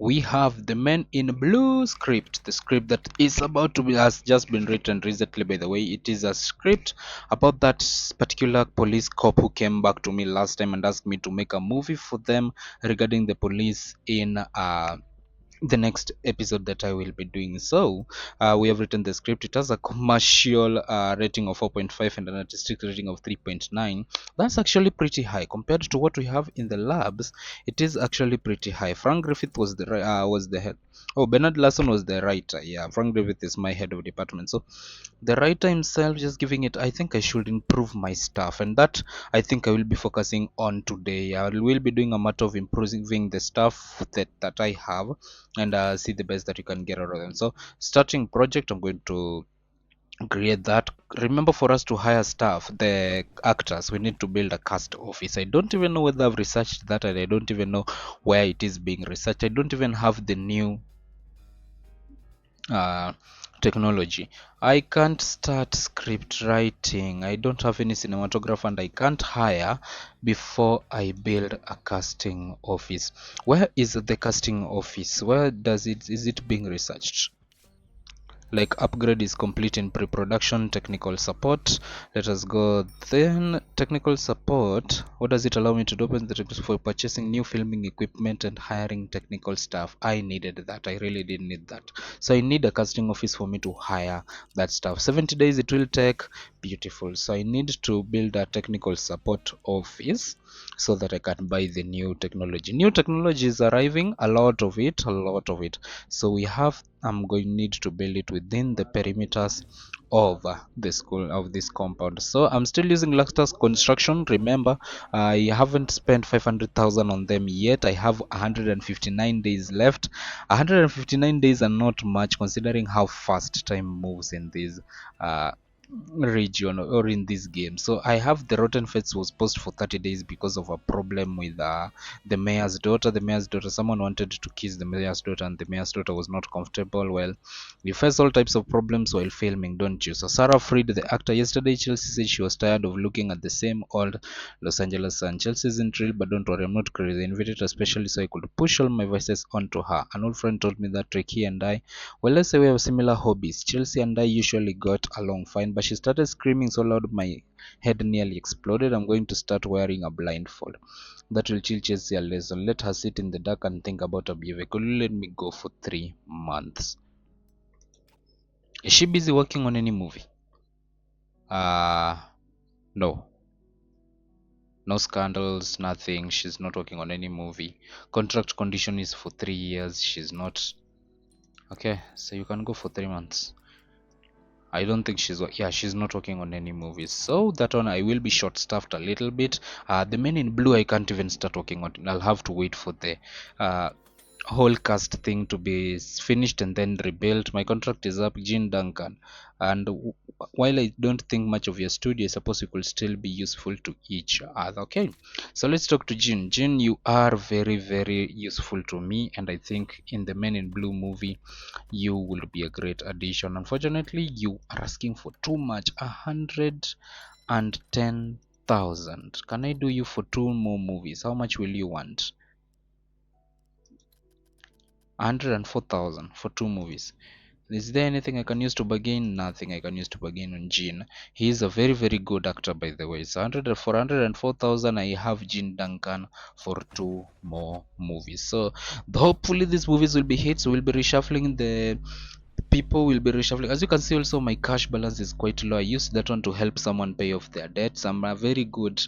we have the Men in Blue script, the script that is about to be has just been written recently. By the way, it is a script about that particular police cop who came back to me last time and asked me to make a movie for them regarding the police in the next episode that I will be doing. So we have written the script. It has a commercial rating of 4.5 and an artistic rating of 3.9. That's actually pretty high compared to what we have in the labs. It is actually pretty high. Frank Griffith was the head. Oh, Bernard Larson was the writer. Yeah, Frank Griffith is my head of department. So the writer himself just giving it, I think I should improve my stuff, and that I think I will be focusing on today. I will be doing a matter of improving the stuff that I have, and see the best that you can get out of them. So starting project, I'm going to create that. Remember, for us to hire staff, the actors, we need to build a cast office. I don't even know whether I've researched that, and I don't even know where it is being researched. I don't even have the new uh, technology. I can't start script writing. I don't have any cinematographer, and I can't hire before I build a casting office. Where is the casting office? Where does it is it being researched? Like, upgrade is complete in pre-production. Technical support, let us go. Then technical support, what does it allow me to do? Open the for purchasing new filming equipment and hiring technical staff. I needed that. I really did need that. So I need a casting office for me to hire that stuff. 70 days it will take. Beautiful. So I need to build a technical support office so that I can buy the new technology. New technology is arriving, a lot of it, so we have, I'm going to need to build it within the perimeters of the school, of this compound. So I'm still using Lactus construction. Remember, I haven't spent 500,000 on them yet. I have 159 days left. 159 days are not much considering how fast time moves in this uh, region or in this game. So I have the Rotten Fates was paused for 30 days because of a problem with the mayor's daughter. The mayor's daughter, someone wanted to kiss the mayor's daughter, and the mayor's daughter was not comfortable. Well, we face all types of problems while filming, don't you? So Sarah Freed, the actor, yesterday Chelsea said she was tired of looking at the same old Los Angeles sun. Chelsea isn't real, but don't worry, I'm not crazy. I invited her especially so I could push all my voices onto her. An old friend told me that Ricky and I, well, let's say we have similar hobbies. Chelsea and I usually got along fine, but she started screaming so loud my head nearly exploded. I'm going to start wearing a blindfold. That will chill Chelsea a lesson. Let her sit in the dark and think about her behavior. Could you let me go for 3 months? Is she busy working on any movie? No. No scandals, nothing. She's not working on any movie. Contract condition is for 3 years. She's not. Okay, so you can go for 3 months. I don't think she's not working on any movies. So that one I will be short staffed a little bit. The Men in Blue I can't even start working on. I'll have to wait for the uh, whole cast thing to be finished and then rebuilt. My contract is up, Gene Duncan. And while I don't think much of your studio, I suppose we could still be useful to each other. Okay, so let's talk to Gene. Gene, you are very, very useful to me, and I think in the Men in Blue movie, you will be a great addition. Unfortunately, you are asking for too much, 110,000. Can I do you for 2 more movies? How much will you want? 104,000 for 2 movies. Is there anything I can use to bargain? Nothing I can use to bargain on Gene. He is a very, very good actor, by the way. So 404,000, I have Gene Duncan for 2 more movies. So hopefully these movies will be hits. We'll be reshuffling the people will be reshuffling. As you can see, also my cash balance is quite low. I used that one to help someone pay off their debts. I'm a very good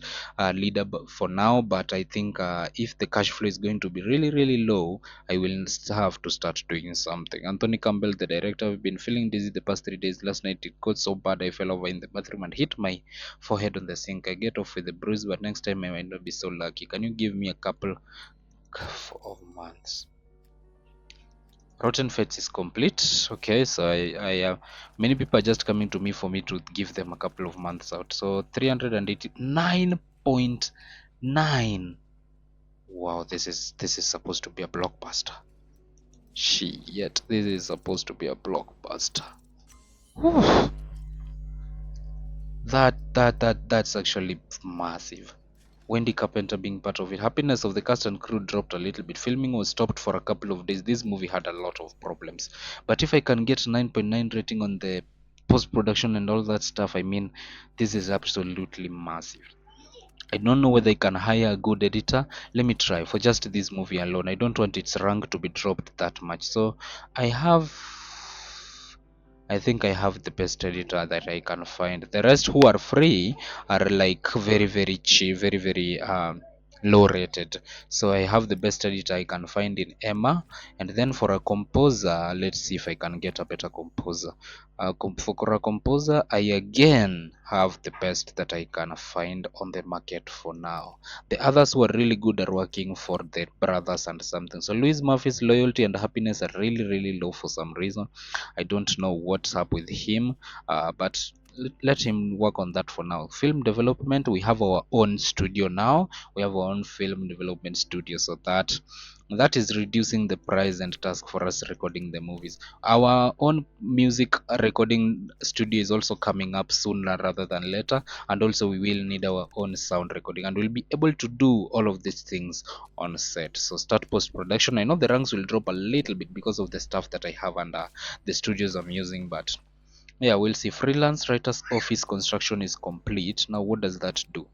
leader for now, but I think if the cash flow is going to be really, really low, I will have to start doing something. Anthony Campbell, the director, I've been feeling dizzy the past 3 days. Last night it got so bad I fell over in the bathroom and hit my forehead on the sink. I get off with a bruise, but next time I might not be so lucky. Can you give me a couple of months? Rotten Fates is complete. Okay, so many people are just coming to me for me to give them a couple of months out. So 389.9. Wow, this is supposed to be a blockbuster. Shit, this is supposed to be a blockbuster. Whew. That's actually massive. Wendy Carpenter being part of it. Happiness of the cast and crew dropped a little bit. Filming was stopped for a couple of days. This movie had a lot of problems. But if I can get 9.9 rating on the post production and all that stuff, I mean, this is absolutely massive. I don't know whether I can hire a good editor. Let me try for just this movie alone. I don't want its rank to be dropped that much. So I have, I think I have the best editor that I can find. The rest who are free are like very, very cheap, very, very low rated. So I have the best editor I can find in Emma. And then for a composer, let's see if I can get a better composer. For a composer, I again have the best that I can find on the market for now. The others who are really good are working for the brothers and something. So Louis Murphy's loyalty and happiness are really, really low for some reason. I don't know what's up with him, but let him work on that for now. Film development, we have our own studio now. We have our own film development studio, so that is reducing the price and task for us recording the movies. Our own music recording studio is also coming up sooner rather than later, and also we will need our own sound recording, and we'll be able to do all of these things on set. So start post production. I know the ranks will drop a little bit because of the stuff that I have and the studios I'm using, but yeah, we'll see. Freelance writers office construction is complete. Now what does that do?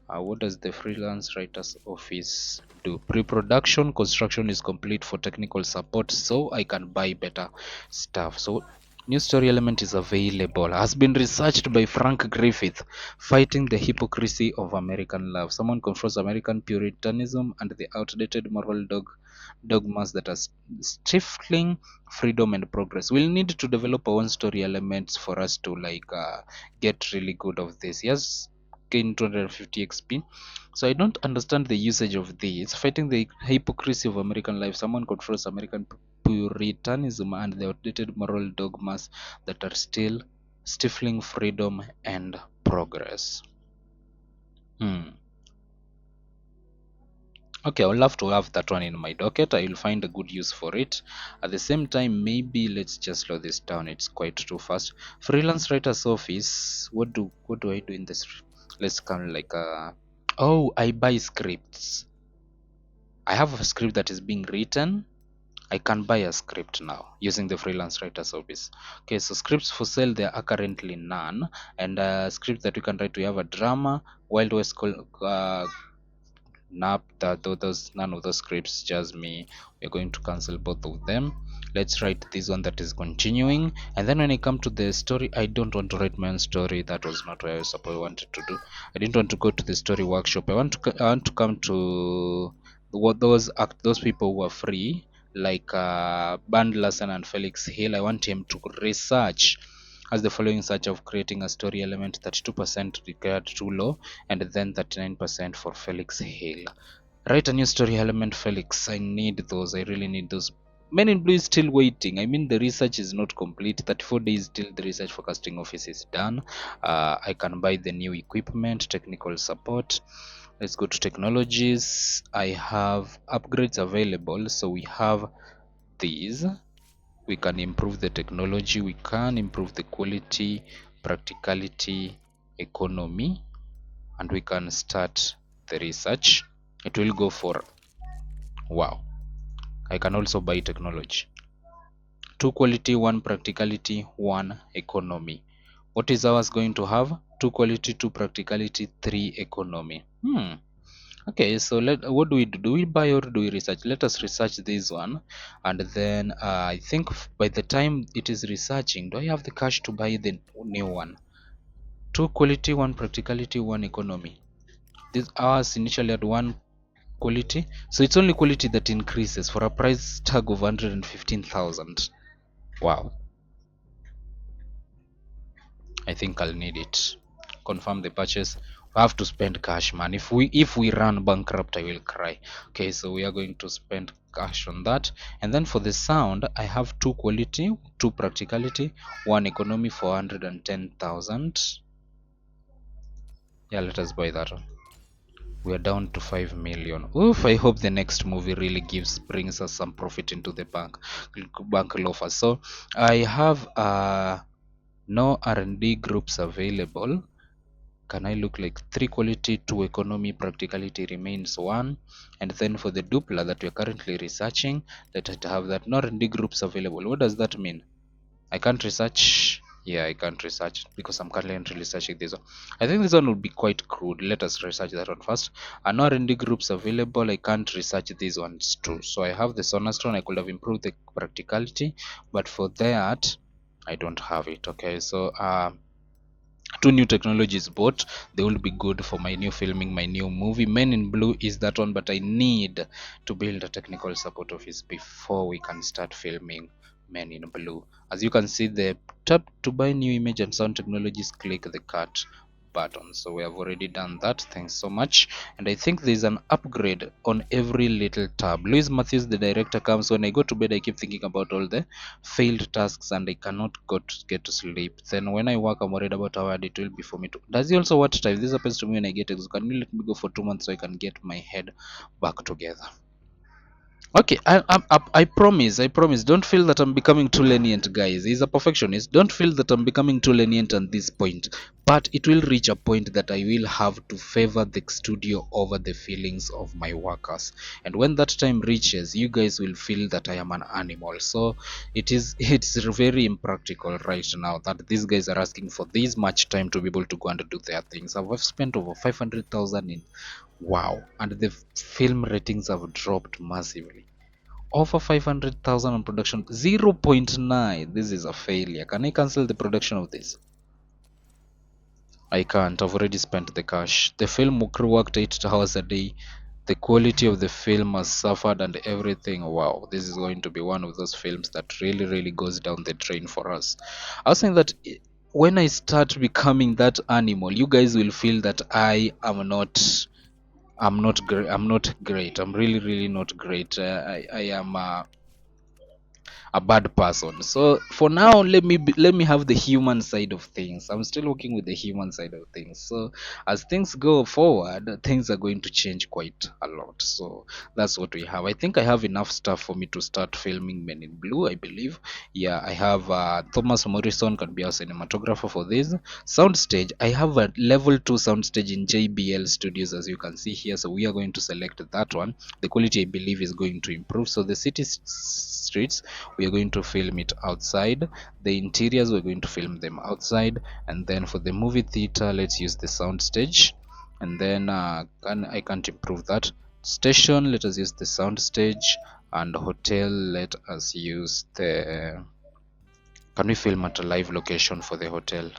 What does the freelance writers office do? Pre-production construction is complete for technical support, so I can buy better stuff. So new story element is available. Has been researched by Frank Griffith. Fighting the hypocrisy of American love. Someone confronts American puritanism and the outdated moral dogmas that are stifling freedom and progress. We'll need to develop our own story elements for us to get really good of this. Yes, gain 250 XP. So I don't understand the usage of this. Fighting the hypocrisy of American life. Someone controls American puritanism and the outdated moral dogmas that are still stifling freedom and progress. Okay, I'll have to have that one in my docket. I will find a good use for it. At the same time, maybe let's just slow this down. It's quite too fast. Freelance writer's office. What do I do in this? Let's come like oh, I buy scripts. I have a script that is being written. I can buy a script now using the freelance writer's office. Okay, so scripts for sale there are currently none, and scripts that we can write. We have a drama, Wild West Nap that those none of those scripts just me. We're going to cancel both of them. Let's write this one that is continuing, and then when I come to the story, I don't want to write my own story. That was not what I was supposed wanted to do. I didn't want to go to the story workshop. I want to come to what those people who are free, like Band Larson and Felix Hill. I want him to research as the following search of creating a story element. 32% required too low, and then 39% for Felix Hill. Write a new story element, Felix. I need those. I really need those. Men in Blue is still waiting. I mean, the research is not complete. 34 days till the research for casting office is done. I can buy the new equipment, technical support. Let's go to technologies. I have upgrades available. So we have these. We can improve the technology. We can improve the quality, practicality, economy, and we can start the research. It will go for, wow, I can also buy technology. 2 quality, 1 practicality, 1 economy. What is ours going to have? 2 quality, 2 practicality, 3 economy. Okay, so what do we do? Do we buy or do we research? Let us research this one, and then I think by the time it is researching, do I have the cash to buy the new one? 2 quality, 1 practicality, 1 economy. These ours initially at 1 quality, so it's only quality that increases for a price tag of 115,000. Wow, I think I'll need it. Confirm the purchase. We have to spend cash, man. If we run bankrupt, I will cry. Okay, so we are going to spend cash on that. And then for the sound, I have 2 quality, 2 practicality, 1 economy for 110,000. Yeah, let us buy that one. We are down to 5 million. Oof, I hope the next movie really brings us some profit into the bank loafers. So I have no R&D groups available. can I look like 3 quality, 2 economy, practicality remains 1. And then for the dupla that we are currently researching, let it have that no R&D groups available. What does that mean? I can't research. Yeah, I can't research because I'm currently researching this one. I think this one will be quite crude. Let us research that one first. And no R&D groups available. I can't research these ones too. So I have the Sonastron. I could have improved the practicality, but for that, I don't have it. Okay, so two new technologies bought. They will be good for my new filming, my new movie. Men in Blue is that one, but I need to build a technical support office before we can start filming Men in Blue. As you can see, the tap to buy new image and sound technologies, click the cut button. So we have already done that. Thanks so much. And I think there's an upgrade on every little tab. Louis Matthews, the director, comes. When I go to bed, I keep thinking about all the failed tasks and I cannot get to sleep. Then when I work, I'm worried about how hard it will be for me to. Does he also watch time? This happens to me when I get exhausted. Can you let me go for 2 months so I can get my head back together? Okay, I promise, I promise. Don't feel that I'm becoming too lenient, guys. He's a perfectionist. Don't feel that I'm becoming too lenient at this point. But it will reach a point that I will have to favor the studio over the feelings of my workers. And when that time reaches, you guys will feel that I am an animal. So it's very impractical right now that these guys are asking for this much time to be able to go and do their things. I've spent over 500,000 in wow, and the film ratings have dropped massively. Over 500,000 on production, 0.9. This is a failure. Can I cancel the production of this? I can't. I've already spent the cash. The film crew worked 8 hours a day. The quality of the film has suffered and everything. Wow, this is going to be one of those films that really, really goes down the drain for us. I was saying that when I start becoming that animal, you guys will feel that I'm not great. I'm really, really not great. I am a bad person. So for now, let me have the human side of things. I'm still working with the human side of things. So as things go forward, things are going to change quite a lot. So that's what we have. I think I have enough stuff for me to start filming Men in Blue, I believe. Yeah, I have Thomas Morrison can be our cinematographer for this. Soundstage, I have a level 2 soundstage in JBL Studios, as you can see here. So we are going to select that one. The quality, I believe, is going to improve. So the city streets, we are going to film it outside. The interiors, we're going to film them outside. And then for the movie theater, let's use the sound stage. And then I can't improve that. Station, let us use the sound stage. And hotel, let us use the. Can we film at a live location for the hotel?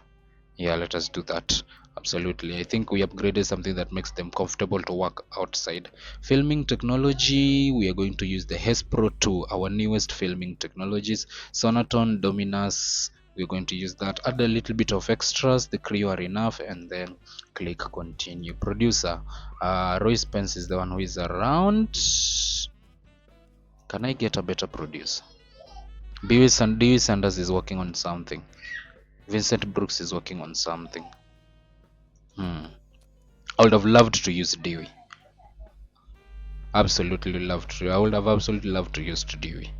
Yeah, let us do that. Absolutely. I think we upgraded something that makes them comfortable to work outside. Filming technology, we are going to use the HES Pro 2, our newest filming technologies. Sonaton, Dominus, we're going to use that. Add a little bit of extras, the crew are enough, and then click continue. Producer, Roy Spence is the one who is around. Can I get a better producer? Dewey Sanders is working on something. Vincent Brooks is working on something. I would have loved to use Dewey. Absolutely loved to. I would have absolutely loved to use Dewey.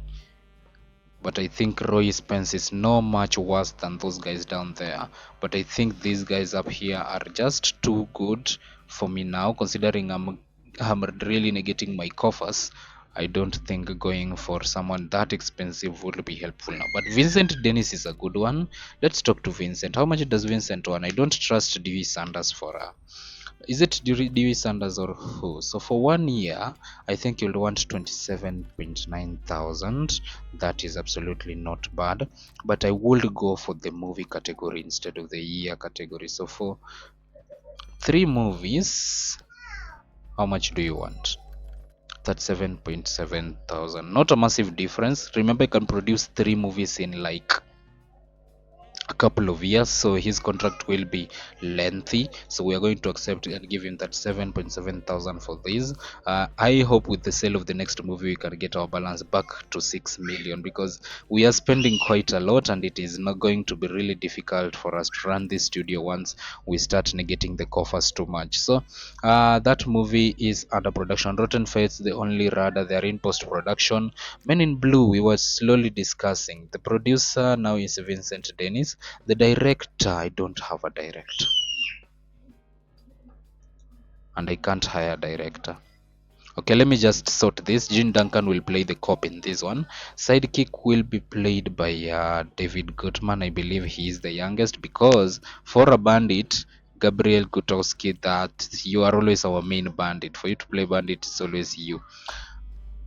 But I think Roy Spence is no much worse than those guys down there. But I think these guys up here are just too good for me now, considering I'm really negating my coffers. I don't think going for someone that expensive would be helpful now. But Vincent Dennis is a good one. Let's talk to Vincent. How much does Vincent want? I don't trust Dewey Sanders for is it Dewey Sanders or who? So for 1 year, I think you'll want 27.9 thousand. That is absolutely not bad. But I would go for the movie category instead of the year category. So for 3 movies, how much do you want? That's 7.7 thousand. Not a massive difference. Remember, I can produce 3 movies in like a couple of years, so his contract will be lengthy, so we are going to accept and give him that 7.7 thousand for this. I hope with the sale of the next movie we can get our balance back to 6 million, because we are spending quite a lot and it is not going to be really difficult for us to run this studio once we start negating the coffers too much. So that movie is under production. Rotten Fates, the only radar, they are in post production. Men in Blue, we were slowly discussing. The producer now is Vincent Dennis. The director, I don't have a director. and I can't hire a director. Okay, let me just sort this. Gene Duncan will play the cop in this one. Sidekick will be played by David Gutman. I believe he is the youngest, because for a bandit, Gabriel Gutowski, that you are always our main bandit. For you to play bandit, it's always you.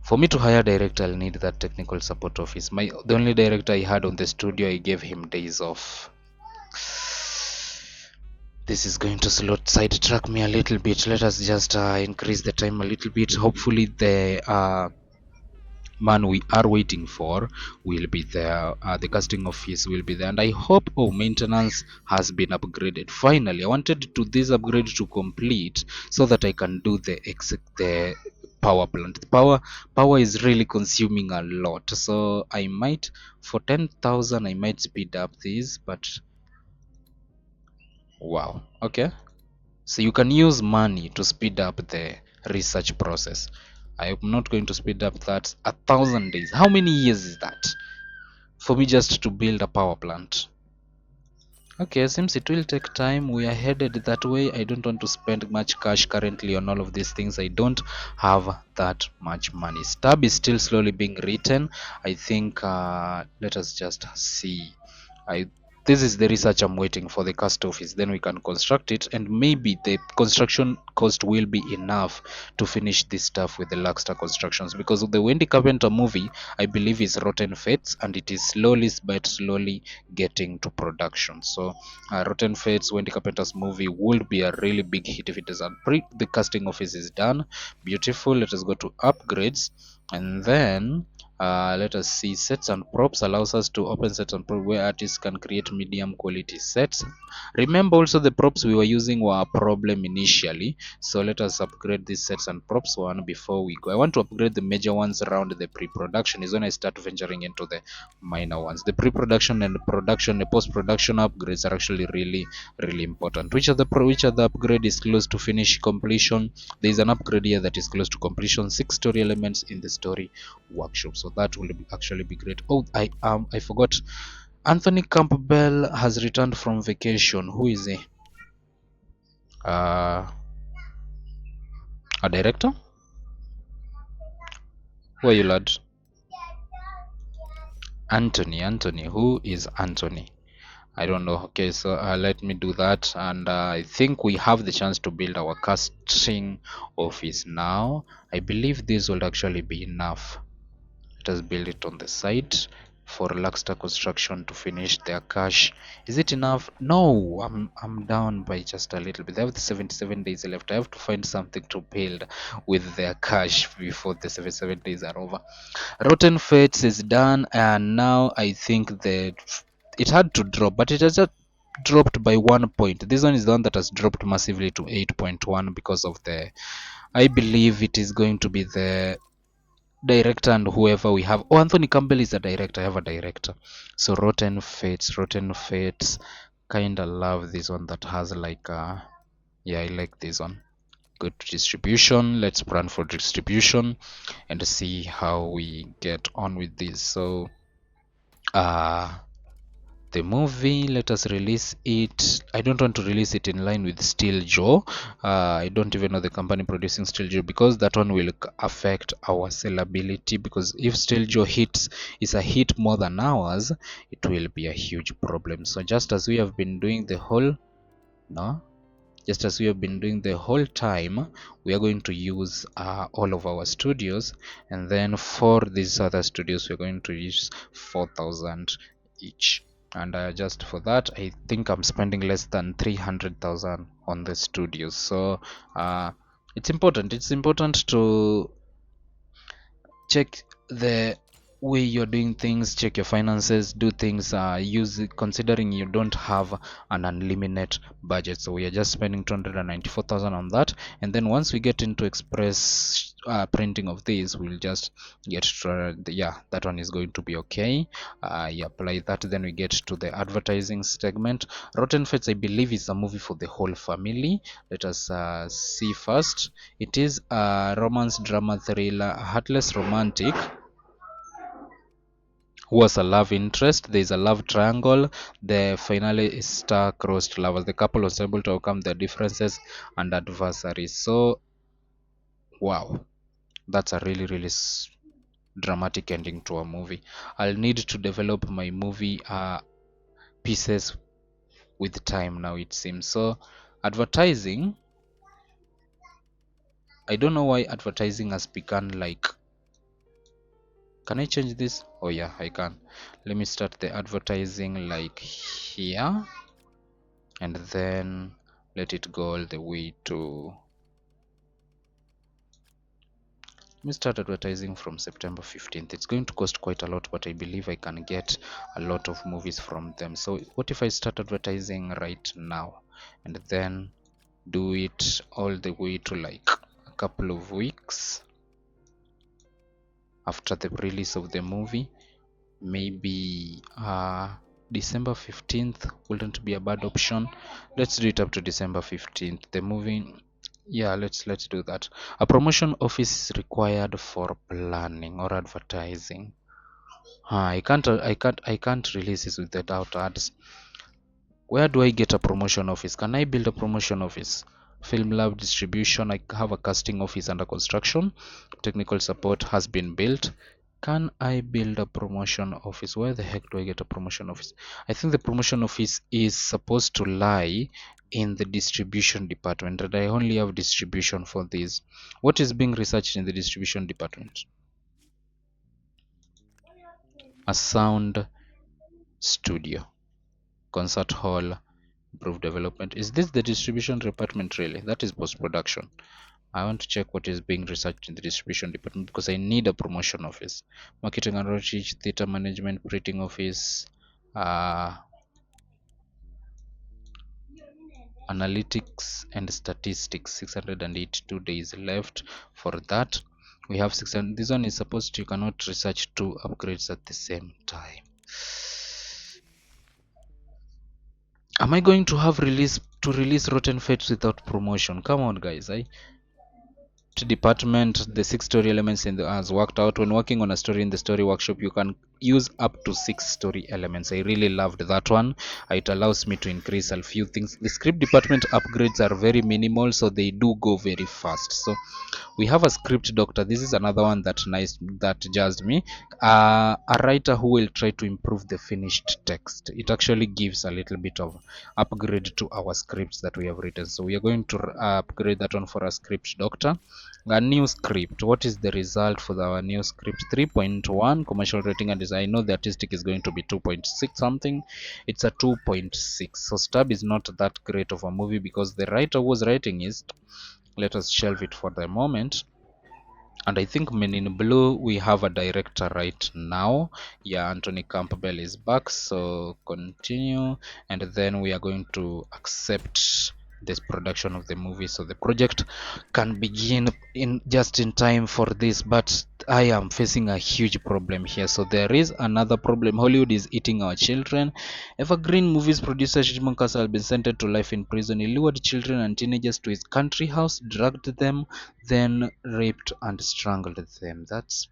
For me to hire director, I'll need that technical support office. The only director I had on the studio, I gave him days off. This is going to sidetrack me a little bit. Let us just increase the time a little bit. Hopefully the man we are waiting for will be there. The casting office will be there, and I hope, oh, maintenance has been upgraded. Finally, I wanted to this upgrade to complete so that I can do the power plant. Power is really consuming a lot, so I might, for 10,000 I might speed up this. But wow, okay, so you can use money to speed up the research process. I am not going to speed up that. 1,000 days, how many years is that for me just to build a power plant? Okay, seems it will take time. We are headed that way. I don't want to spend much cash currently on all of these things. I don't have that much money. Stab is still slowly being written. I think let us just see. I This is the research I'm waiting for, the cast office. Then we can construct it, and maybe the construction cost will be enough to finish this stuff with the Luxstar Constructions, because the Wendy Carpenter movie, I believe, is Rotten Fates, and it is slowly but slowly getting to production. So Rotten Fates, Wendy Carpenter's movie, would be a really big hit if it is the casting office is done. Beautiful. Let us go to upgrades, and then let us see. Sets and props allows us to open sets and props where artists can create medium quality sets. Remember also the props we were using were a problem initially, so let us upgrade these sets and props one before we go. I want to upgrade the major ones around the pre-production is when I start venturing into the minor ones. The pre-production and production, the post-production upgrades are actually really important. Which are the upgrade is close to finish completion? There is an upgrade here that is close to completion. 6 story elements in the story workshop, so that will actually be great. Oh, I forgot, Anthony Campbell has returned from vacation. Who is he? A director? Who are you, lad? Anthony. Who is Anthony? I don't know. Okay, so let me do that, and I think we have the chance to build our casting office now. I believe this will actually be enough. Let us build it on the side for Luxstar Construction to finish their cash. Is it enough? No, I'm down by just a little bit. They have the 77 days left. I have to find something to build with their cash before the 77 days are over. Rotten Fates is done, and now I think that it had to drop, but it has just dropped by 1 point. This one is the one that has dropped massively to 8.1 because of the, I believe it is going to be the director and whoever we have. Oh, Anthony Campbell is a director. I have a director. So Rotten Fates. Kinda love this one that has like yeah, I like this one. Good distribution. Let's run for distribution and see how we get on with this. So the movie, let us release it. I don't want to release it in line with Still Joe. I don't even know the company producing Still Joe, because that one will affect our sellability, because if Still Joe is a hit more than ours, it will be a huge problem. So just as we have been doing the whole no just as we have been doing the whole time, we are going to use all of our studios, and then for these other studios we're going to use 4,000 each. And just for that, I think I'm spending less than 300,000 on the studios. So it's important to check the way you're doing things, check your finances, do things, use it, considering you don't have an unlimited budget. So we are just spending 294,000 on that, and then once we get into express printing of these, we'll just get to yeah, that one is going to be okay. You apply that, then we get to the advertising segment. Rotten Fates, I believe, is a movie for the whole family. Let us see first. It is a romance drama thriller, a heartless romantic was a love interest. There's a love triangle. The finale is star-crossed lovers. The couple was able to overcome their differences and adversaries. So, wow, that's a really, really dramatic ending to a movie. I'll need to develop my movie pieces with time now, it seems. So, advertising, I don't know why advertising has begun like. Can I change this? Oh yeah, I can. Let me start the advertising like here, and then let it go all the way to. Let me start advertising from September 15th. It's going to cost quite a lot, but I believe I can get a lot of movies from them. So what if I start advertising right now and then do it all the way to like a couple of weeks after the release of the movie? Maybe December 15th wouldn't be a bad option. Let's do it up to December 15th. The movie, yeah, let's do that. A promotion office is required for planning or advertising. I can't release this without ads. Where do I get a promotion office? Can I build a promotion office? Film lab distribution, I have a casting office under construction. Technical support has been built. Can I build a promotion office? Where the heck do I get a promotion office? I think the promotion office is supposed to lie in the distribution department, and I only have distribution for this. What is being researched in the distribution department? A sound studio, concert hall, improve development. Is this the distribution department really? That is post-production. I want to check what is being researched in the distribution department because I need a promotion office. Marketing and outreach, theater management, printing office, analytics and statistics. 682 days left for that. We have 600. This one is supposed to, you cannot research two upgrades at the same time. Am I going to have release Rotten Fates without promotion? Come on, guys. Department, the 6 story elements in the as worked out. When working on a story in the story workshop, you can use up to 6 story elements. I really loved that one. It allows me to increase a few things. The script department upgrades are very minimal, so they do go very fast. So we have a script doctor. This is another one that jazzed me. A writer who will try to improve the finished text. It actually gives a little bit of upgrade to our scripts that we have written. So we are going to upgrade that one for a script doctor. A new script. What is the result for our new script? 3.1 commercial rating, and I know the artistic is going to be 2.6 something. It's a 2.6. So Stab is not that great of a movie because the writer was writing is. Let us shelve it for the moment. And I think Men in Blue, we have a director right now. Yeah, Anthony Campbell is back. So continue, and then we are going to accept this production of the movie so the project can begin in just in time for this. But I am facing a huge problem here. So there is another problem. Hollywood is eating our children. Evergreen Movies producer Shimon Castle has been sentenced to life in prison. He lured children and teenagers to his country house, drugged them, then raped and strangled them. That's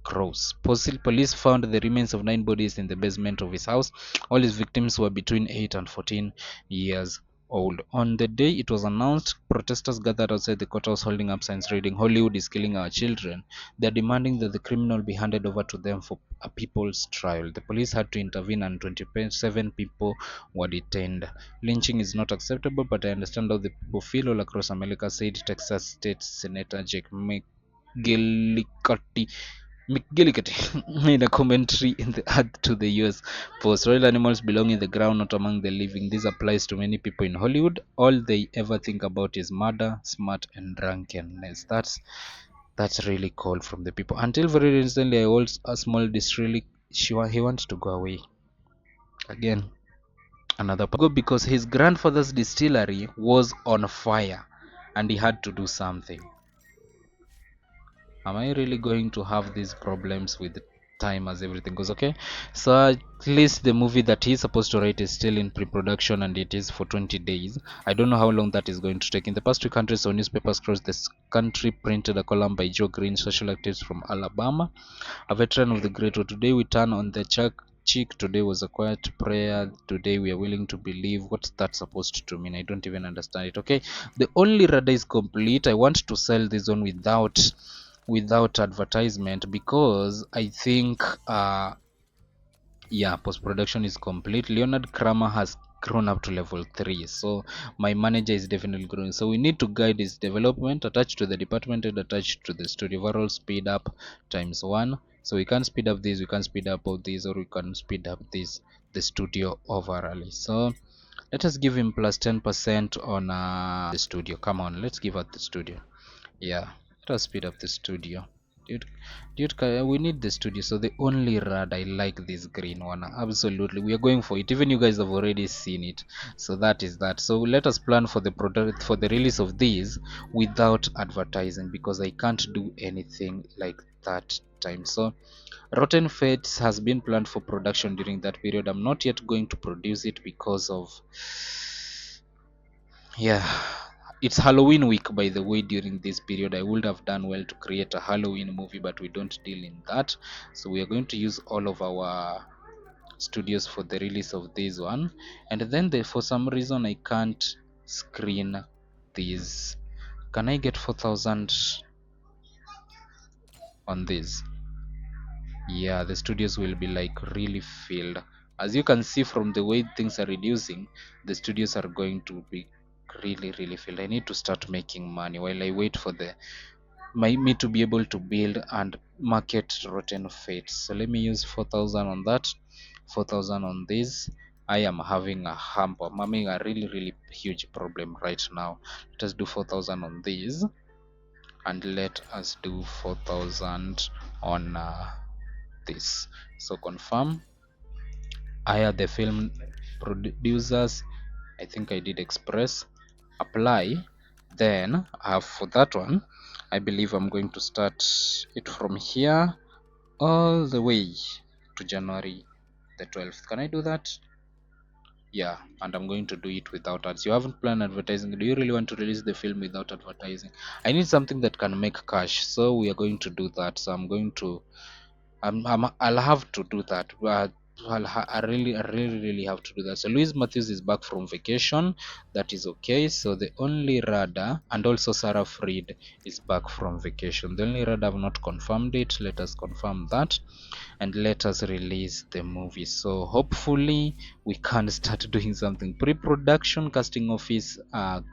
gross. Police found the remains of 9 bodies in the basement of his house. All his victims were between 8 and 14 years old. On the day it was announced, protesters gathered outside the courthouse holding up signs reading, "Hollywood is killing our children." They are demanding that the criminal be handed over to them for a people's trial. The police had to intervene and 27 people were detained. Lynching is not acceptable, but I understand how the people feel all across America, said Texas State Senator Jake McGillicuddy made a commentary in the ad to the US Post. Royal animals belong in the ground, not among the living. This applies to many people in Hollywood. All they ever think about is murder, smart, and drunkenness. That's really cold from the people. Until very recently, I hold a small district. He wants to go away again. Another go because his grandfather's distillery was on fire, and he had to do something. Am I really going to have these problems with time as everything goes. Okay, so at least the movie that he's supposed to write is still in pre-production, and it is for 20 days. I don't know how long that is going to take. In the past 2 countries, so newspapers across this country printed a column by Joe Green, social activist from Alabama, a veteran of the Great War. Today we turn on the cheek. Today was a quiet prayer. Today we are willing to believe. What's that supposed to mean? I don't even understand it. Okay, the only radar is complete. I want to sell this one without advertisement, because I think yeah, post production is complete. Leonard Kramer has grown up to level 3, so my manager is definitely growing. So we need to guide his development, attached to the department and attached to the studio. Overall speed up times 1. So we can speed up this, we can speed up all these, or we can speed up this, the studio overall. So let us give him plus 10% on the studio. Come on, let's give out the studio. Yeah, let us speed up the studio. Dude, we need the studio. So the only rad, I like this green one. Absolutely, we are going for it. Even you guys have already seen it. So that is that. So let us plan for the product, for the release of these without advertising, because I can't do anything like that time. So Rotten Fates has been planned for production during that period. I'm not yet going to produce it because of, yeah, it's Halloween week, by the way. During this period, I would have done well to create a Halloween movie, but we don't deal in that. So we are going to use all of our studios for the release of this one. And then for some reason I can't screen these. Can I get 4,000 on this? Yeah, the studios will be like really filled. As you can see from the way things are reducing, the studios are going to be really filled. I need to start making money while I wait for the me to be able to build and market Rotten Fate. So let me use 4,000 on that, 4,000 on this. I am having a hump. I'm having a really huge problem right now. Let us do 4,000 on this, and let us do 4,000 on this. So confirm. Hire the film producers. I think I did express. Apply. Then for that one, I believe I'm going to start it from here all the way to January the 12th. Can I do that? Yeah, and I'm going to do it without ads. You haven't planned advertising. Do you really want to release the film without advertising? I need something that can make cash, so we are going to do that. So I'm going to I'll have to do that. But I really have to do that. So Louise Matthews is back from vacation. That is okay. So the only Rada, and also Sarah Freed is back from vacation. The only Rada I've not confirmed it. Let us confirm that, and let us release the movie. So hopefully we can start doing something. Pre-production, casting office,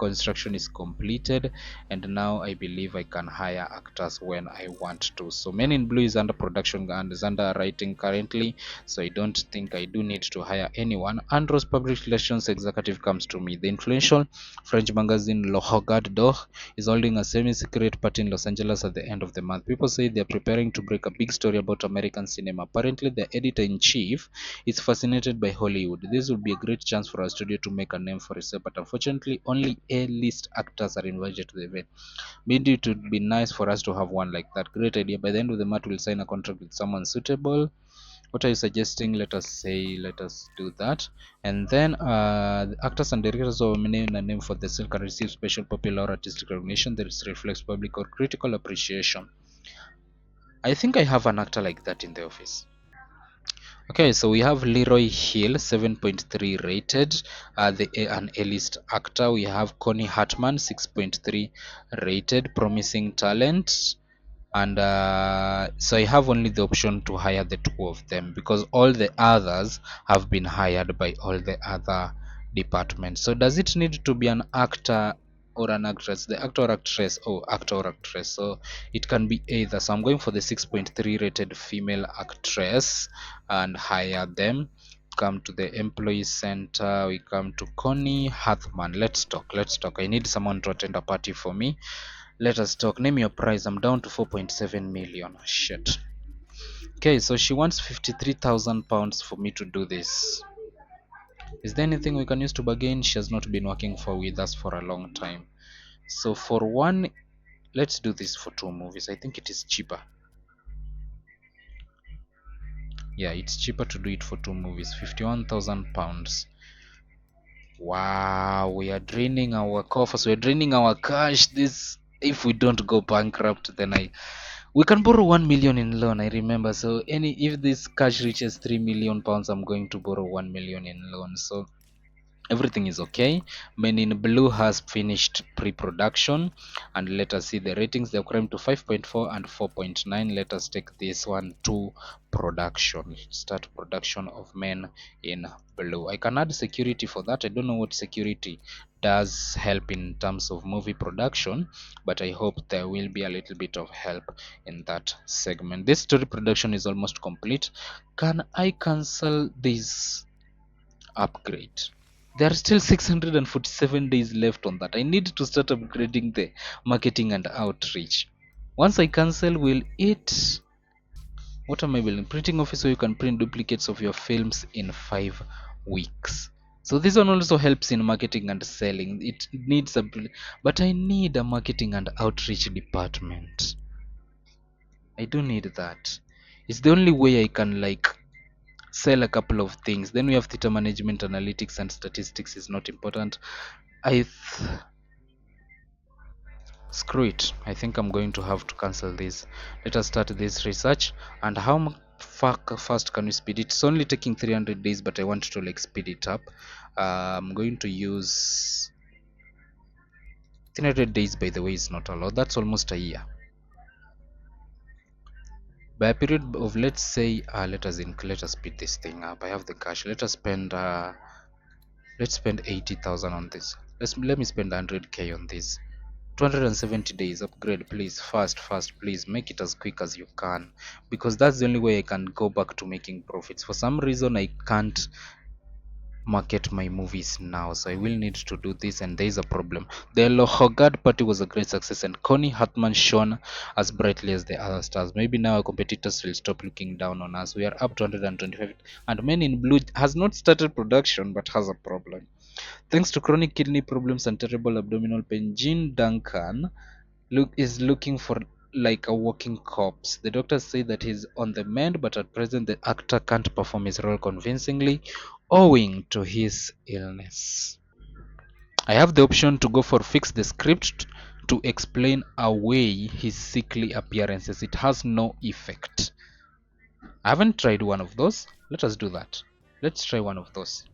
construction is completed, and now I believe I can hire actors when I want to. So Men in Blue is under production and is under writing currently, so I don't think I do need to hire anyone. Andros public relations executive comes to me. The influential French magazine Le Regard d'Or is holding a semi-secret party in Los Angeles at the end of the month. People say they're preparing to break a big story about American cinema. Apparently the editor-in-chief is fascinated by Hollywood. This would be a great chance for our studio to make a name for itself, but unfortunately only A-list actors are invited to the event. Maybe it would be nice for us to have one like that. Great idea. By the end of the month, we'll sign a contract with someone suitable. What are you suggesting? Let us do that. And then the actors and directors who nominated a name for the sale can receive special popular artistic recognition that reflects public or critical appreciation. I think I have an actor like that in the office. Okay, so we have Leroy Hill, 7.3 rated, an A-list actor. We have Connie Hartman, 6.3 rated, promising talent. And so I have only the option to hire the two of them, because all the others have been hired by all the other departments. So does it need to be an actor or an actress? The actor or actress, actor or actress. So it can be either. So I'm going for the 6.3 rated female actress and hire them. Come to the employee center. We come to Connie Hartman. Let's talk. I need someone to attend a party for me. Let us talk. Name your price. I'm down to 4.7 million. Shit. Okay, so she wants 53,000 pounds for me to do this. Is there anything we can use to bargain? She has not been working with us for a long time. So for one, let's do this for two movies. I think it is cheaper. Yeah, it's cheaper to do it for two movies. £51,000. Wow, we are draining our coffers. We're draining our cash. This, if we don't go bankrupt, then we can borrow 1 million in loan. I remember. So any if this cash reaches £3 million, I'm going to borrow 1 million in loan. So everything is okay. Men in Blue has finished pre-production, and let us see the ratings. They've climbed to 5.4 and 4.9. Let us take this one to production. Start production of Men in Blue. I can add security for that. I don't know what security does help in terms of movie production, but I hope there will be a little bit of help in that segment. This story production is almost complete. Can I cancel this upgrade? There are still 647 days left on that. I need to start upgrading the marketing and outreach. Once I cancel, will it, what am I building? Printing office so you can print duplicates of your films in 5 weeks. So this one also helps in marketing and selling. It needs a, but I need a marketing and outreach department. I do need that. It's the only way I can like sell a couple of things. Then we have theater management, analytics, and statistics is not important. I Screw it. I think I'm going to have to cancel this. Let us start this research. And how fast can we speed it? It's only taking 300 days, but I want to like speed it up. I'm going to use 300 days. By the way, is not allowed. That's almost a year. By a period of, let's say, let us speed this thing up. I have the cash. Let's spend 80,000 on this. Let me spend 100k on this. 270 days upgrade, please. Fast, please make it as quick as you can, because that's the only way I can go back to making profits. For some reason I can't market my movies now, so I will need to do this, and there is a problem. The Lohogard party was a great success, and Connie Hartman shone as brightly as the other stars. Maybe now our competitors will stop looking down on us. We are up to 125, and Men in Blue has not started production but has a problem. Thanks to chronic kidney problems and terrible abdominal pain, Jean Duncan is looking for like a walking corpse. The doctors say that he's on the mend, but at present the actor can't perform his role convincingly owing to his illness. I have the option to go for fix the script to explain away his sickly appearances. It has no effect. I haven't tried one of those. Let us do that. Let's try one of those.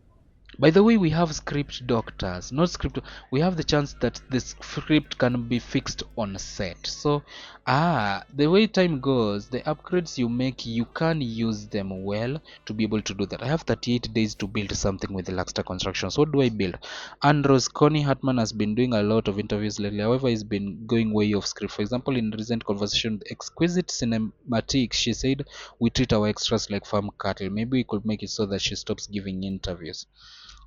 By the way, we have script doctors, not script. We have the chance that the script can be fixed on set. So, the way time goes, the upgrades you make, you can use them well to be able to do that. I have 38 days to build something with the Luxter Constructions. What do I build? Andros Connie Hartman has been doing a lot of interviews lately. However, he's been going way off script. For example, in recent conversation with Exquisite Cinematics, she said, "We treat our extras like farm cattle. Maybe we could make it so that she stops giving interviews."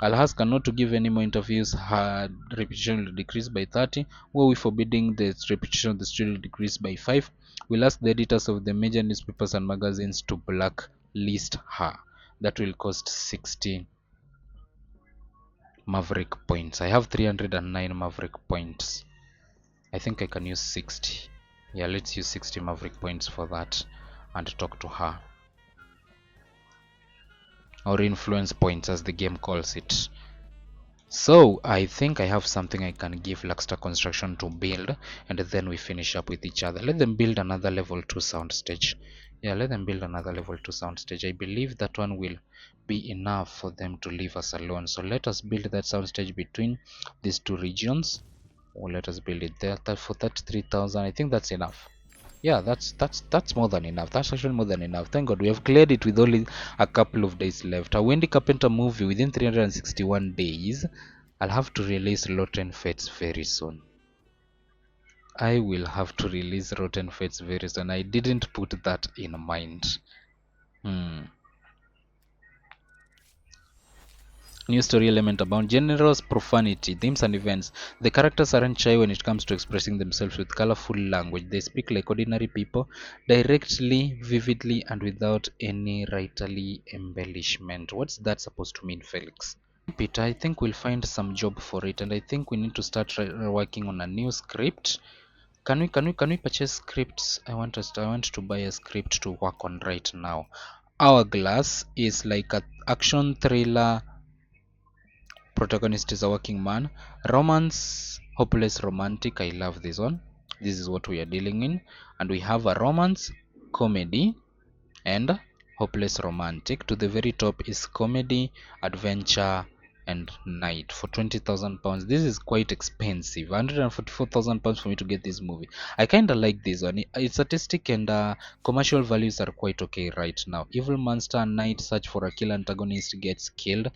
I'll ask her not to give any more interviews. Her reputation will decrease by 30. Were we forbidding the reputation of the studio decrease by 5? We'll ask the editors of the major newspapers and magazines to blacklist her. That will cost 60 Maverick points. I have 309 Maverick points. I think I can use 60. Yeah, let's use 60 Maverick points for that and talk to her. Or influence points, as the game calls it. So I think I have something I can give Luxter Construction to build, and then we finish up with each other. Let them build another level 2 soundstage. Yeah, let them build another level 2 soundstage. I believe that one will be enough for them to leave us alone. So let us build that soundstage between these two regions. Or let us build it there. That for 33,000. I think that's enough. Yeah, that's more than enough. That's actually more than enough. Thank God we have cleared it with only a couple of days left. A Wendy Carpenter movie within 361 days. I'll have to release Rotten Fates very soon. I will have to release Rotten Fates very soon. I didn't put that in mind. New story element about generous profanity, themes and events. The characters aren't shy when it comes to expressing themselves with colorful language. They speak like ordinary people, directly, vividly, and without any writerly embellishment. What's that supposed to mean, Felix? Peter, I think we'll find some job for it, and I think we need to start working on a new script. Can we purchase scripts? I want to buy a script to work on right now. Hourglass is like a action thriller. Protagonist is a working man. Romance, hopeless romantic. I love this one. This is what we are dealing in. And we have a romance, comedy, and hopeless romantic. To the very top is comedy, adventure, and night for 20,000 pounds. This is quite expensive. 144,000 pounds for me to get this movie. I kind of like this one. It's artistic and commercial values are quite okay right now. Evil monster, night, search for a killer antagonist, gets killed.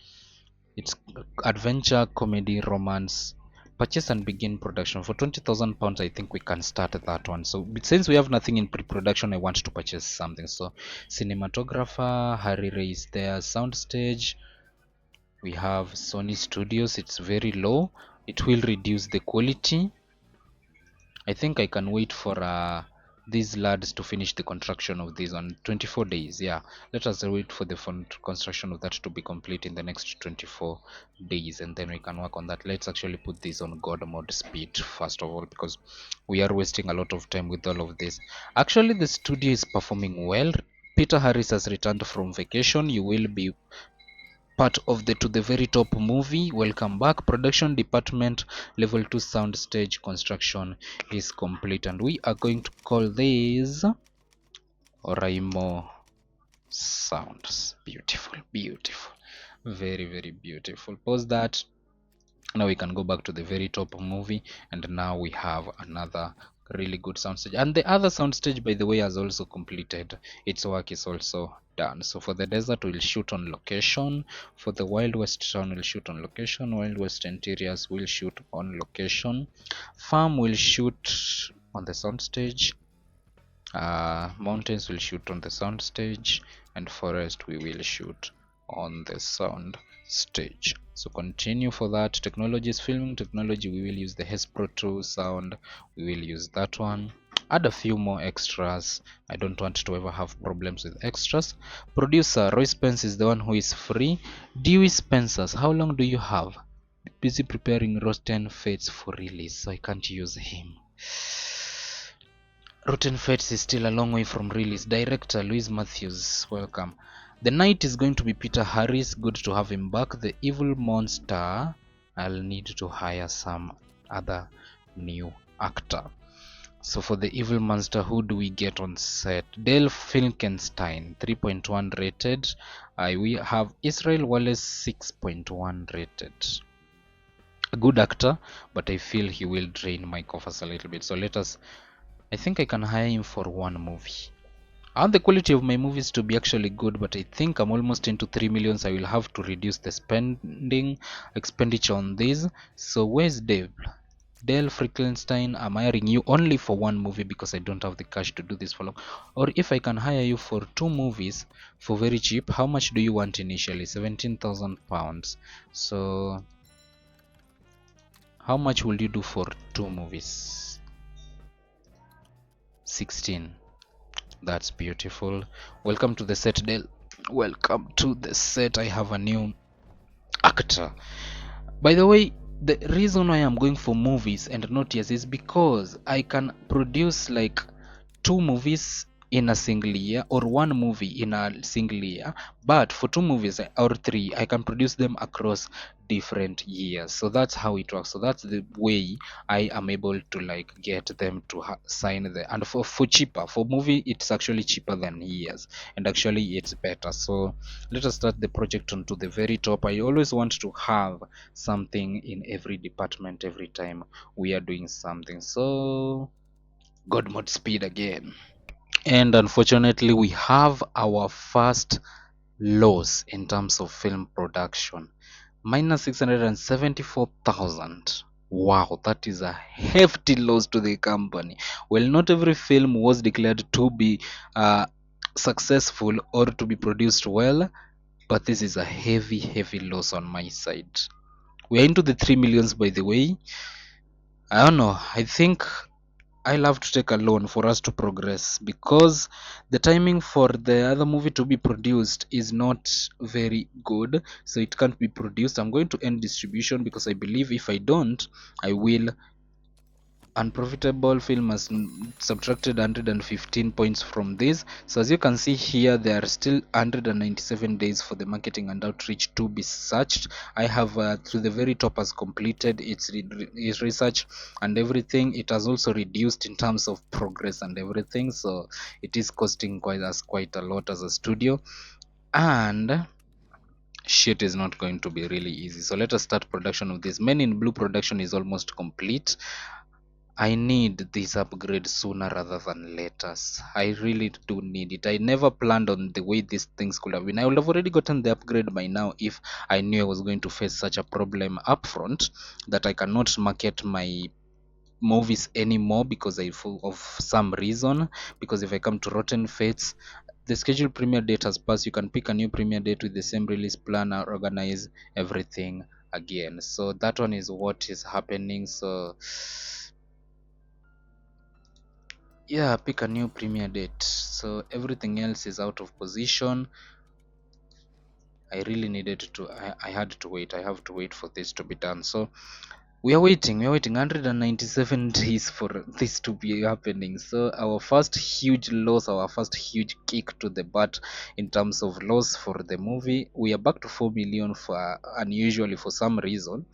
It's adventure, comedy, romance. Purchase and begin production for 20,000 pounds. I think we can start that one. So since we have nothing in pre-production, I want to purchase something. So cinematographer Harry Ray is there. Soundstage, we have Sony Studios. It's very low. It will reduce the quality. I think I can wait for these lads to finish the construction of this on 24 days. Yeah, let us wait for the construction of that to be complete in the next 24 days, and then we can work on that. Let's actually put this on God mode speed first of all, because we are wasting a lot of time with all of this. Actually, the studio is performing well. Peter Harris has returned from vacation. You will be part of the To the Very Top movie. Welcome back. Production department level 2 sound stage construction is complete, and we are going to call this Oraimo Sounds. Beautiful, beautiful, very, very beautiful. Pause that. Now we can go back to the Very Top movie, and now we have another really good soundstage. And the other soundstage, by the way, has also completed. Its work is also done. So for the desert, we'll shoot on location. For the Wild West town, we'll shoot on location. Wild West interiors, we'll shoot on location. Farm will shoot on the soundstage. Mountains will shoot on the soundstage, and forest we will shoot on the sound stage. So continue for that. Technology is filming technology. We will use the Hes Pro 2 sound. We will use that one. Add a few more extras. I don't want to ever have problems with extras. Producer Roy Spence is the one who is free. Dewey Spencers, how long do you have? Busy preparing Rotten Fates for release, so I can't use him. Rotten Fates is still a long way from release. Director Louise Matthews, welcome. The Knight is going to be Peter Harris. Good to have him back. The Evil Monster, I'll need to hire some other new actor. So for the Evil Monster, who do we get on set? Dale Finkelstein, 3.1 rated. We have Israel Wallace, 6.1 rated. A good actor, but I feel he will drain my coffers a little bit. So let us, I think I can hire him for one movie. I want the quality of my movies to be actually good, but I think I'm almost into 3 millions. I will have to reduce the expenditure on this. So where's Dave? Dale Frankenstein, I'm hiring you only for one movie because I don't have the cash to do this for long. Or if I can hire you for two movies for very cheap, how much do you want initially? 17,000 pounds. So how much will you do for two movies? 16. That's beautiful. Welcome to the set, Dale. Welcome to the set. I have a new actor. By the way, the reason why I'm going for movies and not yes is because I can produce like two movies in a single year or one movie in a single year, but for two movies or three I can produce them across different years. So that's how it works. So that's the way I am able to like get them to sign the, and for cheaper. For movie it's actually cheaper than years, and actually it's better. So let us start the project on To the Very Top. I always want to have something in every department every time we are doing something. So God mode speed again. And unfortunately we have our first loss in terms of film production, minus 674,000. Wow, that is a hefty loss to the company. Well, not every film was declared to be successful or to be produced well, but this is a heavy loss on my side. We are into the 3 millions, by the way. I don't know, I think I'll have to take a loan for us to progress, because the timing for the other movie to be produced is not very good, so it can't be produced. I'm going to end distribution because I believe if I don't, I will unprofitable film has subtracted 115 points from this. So as you can see here, there are still 197 days for the marketing and outreach to be searched. I have to the very top has completed its research and everything. It has also reduced in terms of progress and everything, so it is costing quite a lot as a studio, and shit is not going to be really easy. So let us start production of this. Men in Blue production is almost complete. I need this upgrade sooner rather than later. I really do need it. I never planned on the way these things could have been. I would have already gotten the upgrade by now if I knew I was going to face such a problem upfront that I cannot market my movies anymore because of some reason. Because if I come to Rotten Fates, the scheduled premiere date has passed. You can pick a new premiere date with the same release plan or organize everything again. So that one is what is happening. So yeah, pick a new premiere date. So everything else is out of position. I really needed to I had to wait. I have to wait for this to be done. So we're waiting 197 days for this to be happening. So our first huge loss, our first huge kick to the butt in terms of loss for the movie. We are back to 4 million for unusually for some reason,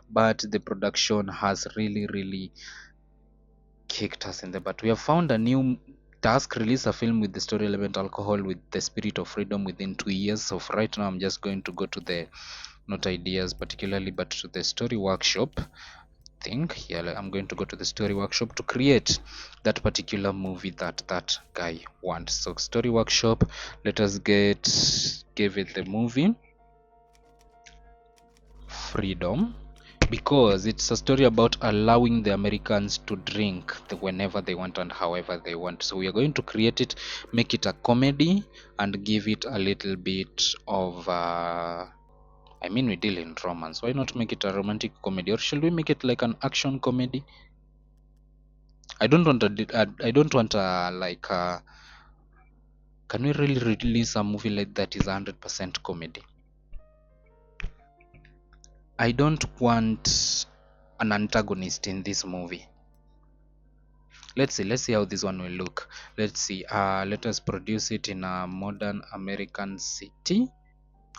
but the production has really kicked us in the butt. We have found a new task: release a film with the story element alcohol with the spirit of freedom within 2 years. So for right now, I'm just going to go to the, not ideas particularly, but to the story workshop. Think, yeah, I'm going to go to the story workshop to create that particular movie that that guy wants. So story workshop, let us give it the movie Freedom, because it's a story about allowing the Americans to drink whenever they want and however they want. So we are going to create it, make it a comedy, and give it a little bit of I mean, we deal in romance. Why not make it a romantic comedy, or should we make it like an action comedy? I don't want I don't want a like can we really release a movie like that is 100% comedy? I don't want an antagonist in this movie. Let's see how this one will look. Let's see, let us produce it in a modern American city,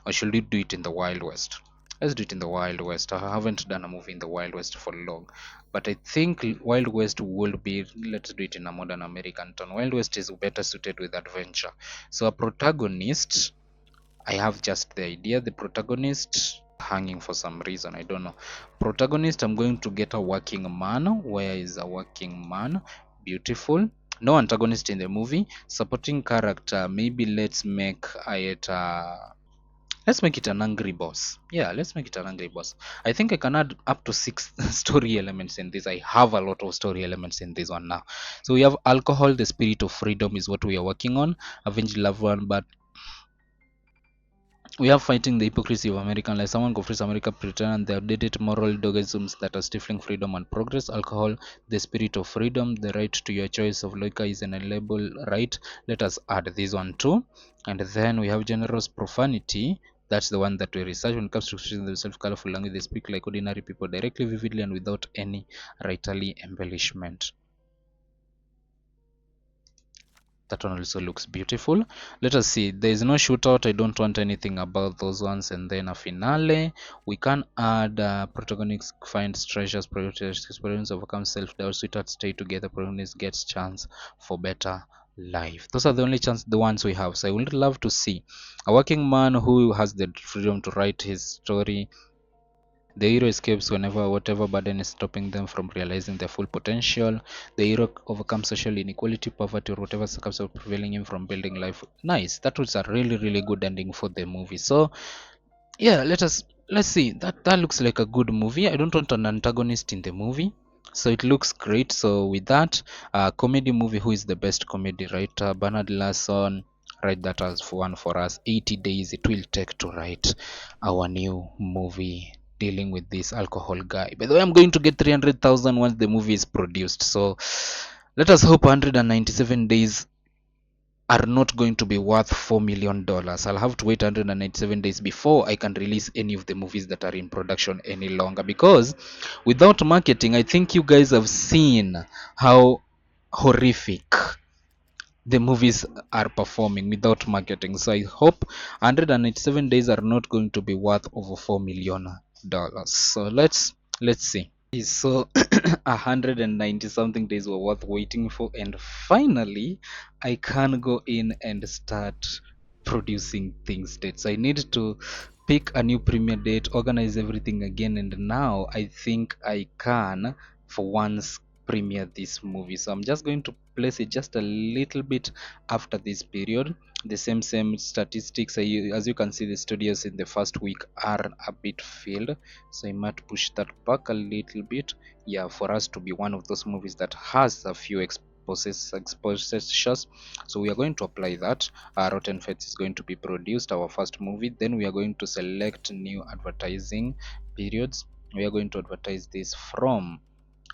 or should we do it in the Wild West? Let's do it in the Wild West. I haven't done a movie in the Wild West for long, but I think Wild West will be, let's do it in a modern American town. Wild West is better suited with adventure. So a protagonist, I have just the idea. The protagonist hanging for some reason, I don't know. Protagonist, I'm going to get a working man. Where is a working man? Beautiful. No antagonist in the movie. Supporting character, maybe let's make it an angry boss. Yeah, let's make it an angry boss. I think I can add up to 6 story elements in this. I have a lot of story elements in this one now. So we have alcohol, the spirit of freedom is what we are working on. Avenge loved one, but we are fighting the hypocrisy of American life. Someone confronts America pretend and the outdated moral dogmatisms that are stifling freedom and progress. Alcohol, the spirit of freedom, the right to your choice of liquor is an inalienable right. Let us add this one too. And then we have generous profanity. That's the one that we research. When it comes to expressing themselves colorful language, they speak like ordinary people, directly, vividly, and without any writerly embellishment. That one also looks beautiful. Let us see, there is no shootout. I don't want anything about those ones. And then a finale, we can add protagonist finds treasures, protagonist experience, overcome self-doubt, sweetheart stay together, protagonist gets chance for better life. Those are the only the ones we have. So I would love to see a working man who has the freedom to write his story. The hero escapes whenever whatever burden is stopping them from realizing their full potential. The hero overcomes social inequality, poverty, or whatever circumstance preventing him from building life. Nice. That was a really good ending for the movie. So yeah, let's see. That looks like a good movie. I don't want an antagonist in the movie. So it looks great. So with that, comedy movie, who is the best comedy writer? Bernard Larson. Write that as for one for us. 80 days it will take to write our new movie dealing with this alcohol guy. By the way, I'm going to get 300,000 once the movie is produced. So let us hope 197 days are not going to be worth $4 million. I'll have to wait 187 days before I can release any of the movies that are in production any longer, because without marketing, I think you guys have seen how horrific the movies are performing without marketing. So I hope 187 days are not going to be worth over $4 million. So let's see. So 190 something days were worth waiting for, and finally I can go in and start producing things dates. I need to pick a new premiere date, organize everything again, and now I think I can for once premiere this movie. So I'm just going to place it just a little bit after this period. The same statistics. As you can see, the studios in the first week are a bit filled, so I might push that back a little bit, yeah, for us to be one of those movies that has a few exposures. So we are going to apply that. Rotten Fates is going to be produced, our first movie. Then we are going to select new advertising periods. We are going to advertise this from,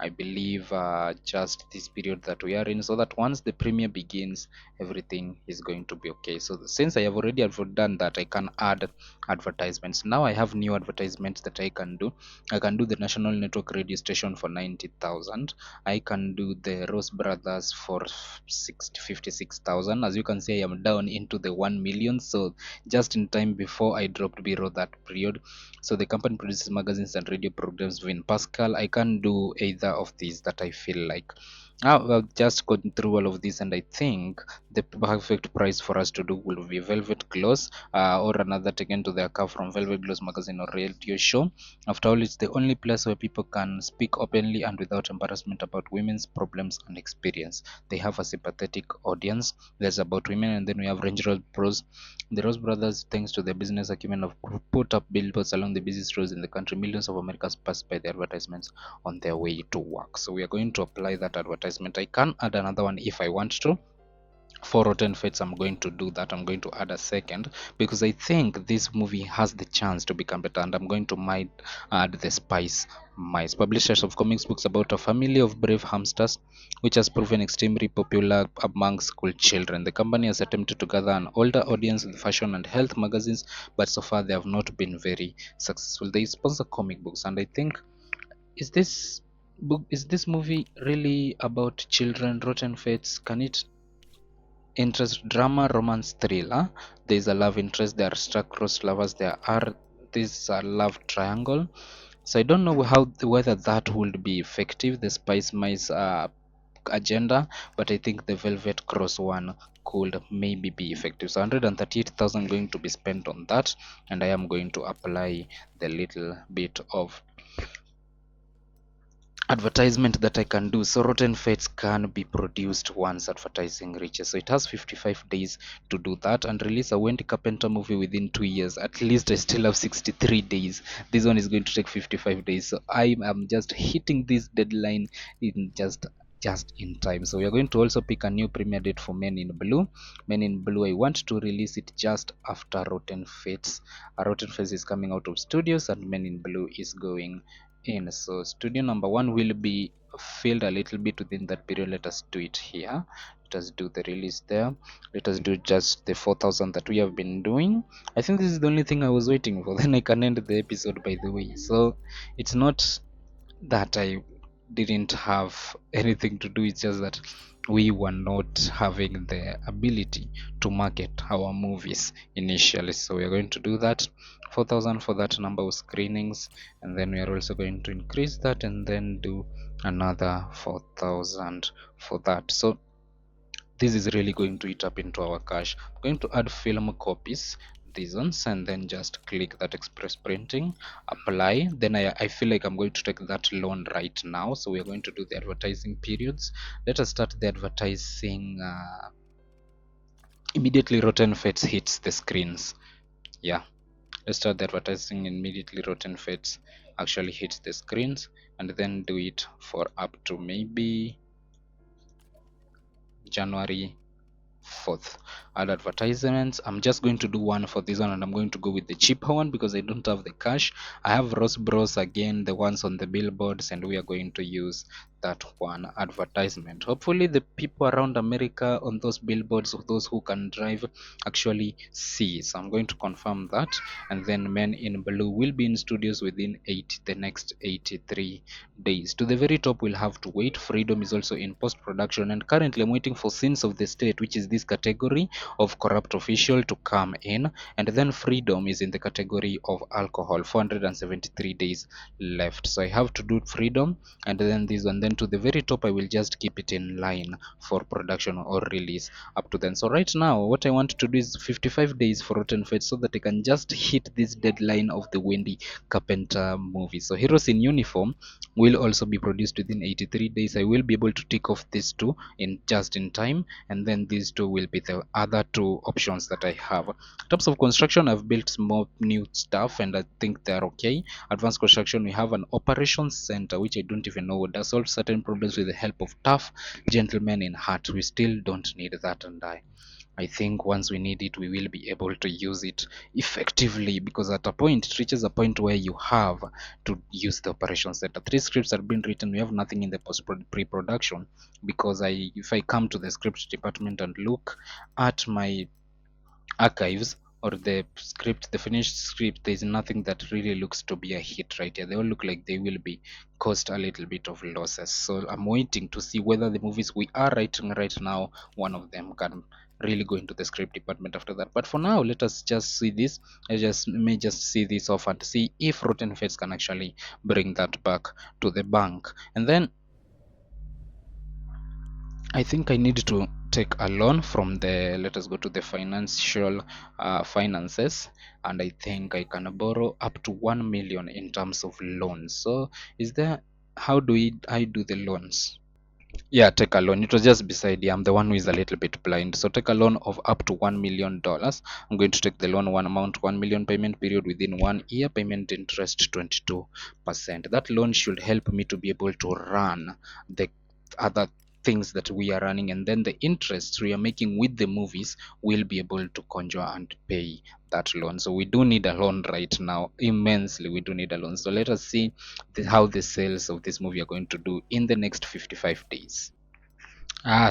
I believe, just this period that we are in, so that once the premiere begins, everything is going to be okay. So since I have already done that, I can add advertisements. Now I have new advertisements that I can do. I can do the national network radio station for 90,000. I can do the Rose Brothers for 56,000. As you can see, I am down into the 1 million. So just in time before I dropped below that period. So the company produces magazines and radio programs in Pascal. I can do either of these that I feel like. Now I've just gone through all of this, and I think the perfect price for us to do will be Velvet Gloss, or another taken to the account from Velvet Gloss magazine or radio show. After all, it's the only place where people can speak openly and without embarrassment about women's problems and experience. They have a sympathetic audience. There's about women, and then we have Range Road Pros. The Rose Brothers, thanks to their business acumen, have put up billboards along the busiest roads in the country. Millions of Americans pass by the advertisements on their way to work. So we are going to apply that advertisement. I can add another one if I want to. For Rotten Fates, I'm going to do that. I'm going to add a second because I think this movie has the chance to become better, and I'm going to might add the Spice Mice, publishers of comics books about a family of brave hamsters, which has proven extremely popular among school children. The company has attempted to gather an older audience with fashion and health magazines, but so far they have not been very successful. They sponsor comic books, and I think, is this movie really about children? Rotten Fates, can it interest drama, romance, thriller? There is a love interest. There are star-crossed lovers. There are this love triangle. So I don't know whether that would be effective, the Spice Mice agenda, but I think the Velvet Cross one could maybe be effective. So 138,000 going to be spent on that, and I am going to apply the little bit of advertisement that I can do. So Rotten Fates can be produced once advertising reaches. So it has 55 days to do that and release a Wendy Carpenter movie within 2 years. At least I still have 63 days. This one is going to take 55 days. So I am just hitting this deadline in just in time. So we are going to also pick a new premiere date for Men in Blue. Men in Blue, I want to release it just after Rotten Fates. Rotten Fates is coming out of studios and Men in Blue is going in. So studio number one will be filled a little bit within that period. Let us do it here. Let us do the release there. Let us do just the 4,000 that we have been doing. I think this is the only thing I was waiting for. Then I can end the episode, by the way. So it's not that I didn't have anything to do, it's just that we were not having the ability to market our movies initially. So we are going to do that 4,000 for that number of screenings, and then we are also going to increase that and then do another 4,000 for that. So this is really going to eat up into our cash. I'm going to add film copies, these ones, and then just click that express printing, apply. Then I feel like I'm going to take that loan right now. So we're going to do the advertising periods. Let us start the advertising immediately Rotten Fates hits the screens. Yeah, let's start the advertising immediately Rotten Fates actually hits the screens, and then do it for up to maybe January 4th. Add advertisements. I'm just going to do one for this one, and I'm going to go with the cheaper one because I don't have the cash. I have Rose Bros again, the ones on the billboards, and we are going to use that one advertisement. Hopefully the people around America on those billboards, those who can drive, actually see. So I'm going to confirm that, and then Men in Blue will be in studios within the next 83 days. To the very top, we'll have to wait. Freedom is also in post production, and currently I'm waiting for Sins of the State, which is this category of corrupt official, to come in, and then Freedom is in the category of alcohol. 473 days left, so I have to do Freedom and then this one. Then to the very top, I will just keep it in line for production or release up to then. So right now, what I want to do is 55 days for Rotten Fate, so that I can just hit this deadline of the Wendy Carpenter movie. So Heroes in Uniform will also be produced within 83 days. I will be able to tick off these two in just in time, and then these two will be the other two options that I have. In terms of construction, I've built some more new stuff, and I think they're okay. Advanced construction, we have an operations center, which I don't even know does solve certain problems with the help of tough gentlemen in heart. We still don't need that, and I think once we need it, we will be able to use it effectively, because at a point, it reaches a point where you have to use the operations center. 3 scripts are being written. We have nothing in the pre-production, because if I come to the script department and look at my archives, or the finished script, there's nothing that really looks to be a hit right here. They all look like they will be cost a little bit of losses. So I'm waiting to see whether the movies we are writing right now, one of them can really go into the script department after that. But for now, let us just see this. I may just see this off and see if Rotten Fates can actually bring that back to the bank. And then I think I need to take a loan from the, let us go to the financial finances, and I think I can borrow up to 1 million in terms of loans. So is there, how do I do the loans? Yeah, take a loan. It was just beside you. I'm the one who is a little bit blind. So take a loan of up to $1 million. I'm going to take the loan one amount, 1 million, payment period within 1 year, payment interest 22%. That loan should help me to be able to run the other things that we are running, and then the interest we are making with the movies will be able to conjure and pay that loan. So we do need a loan right now, immensely. We do need a loan. So let us see how the sales of this movie are going to do in the next 55 days.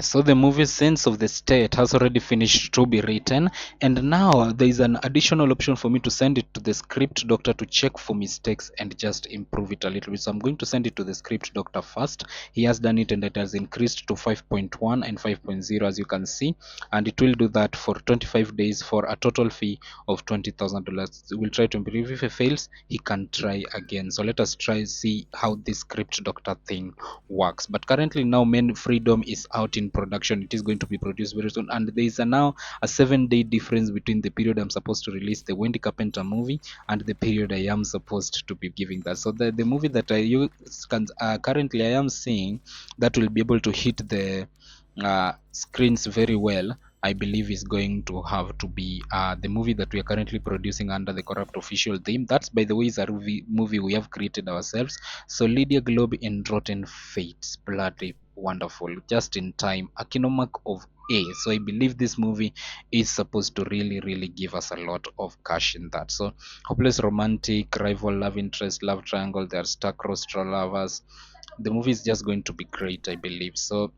So the movie Sense of the State has already finished to be written, and now there is an additional option for me to send it to the script doctor to check for mistakes and just improve it a little bit. So I'm going to send it to the script doctor first. He has done it, and it has increased to 5.1 and 5.0, as you can see, and it will do that for 25 days for a total fee of $20,000. We'll try to improve. If it fails, he can try again. So let us try see how this script doctor thing works. But currently now, Main Freedom is out in production. It is going to be produced very soon, and there is now a 7-day difference between the period I'm supposed to release the Wendy Carpenter movie and the period I am supposed to be giving that. So the movie that I use currently I am seeing that will be able to hit the screens very well, I believe, is going to have to be the movie that we are currently producing under the corrupt official theme. That's, by the way, is a movie we have created ourselves. So Lydia Globe in Rotten Fates, bloody wonderful, just in time, a kino mark of A. So I believe this movie is supposed to really give us a lot of cash in that. So hopeless romantic, rival love interest, love triangle, they are star-crossed lovers. The movie is just going to be great, I believe. So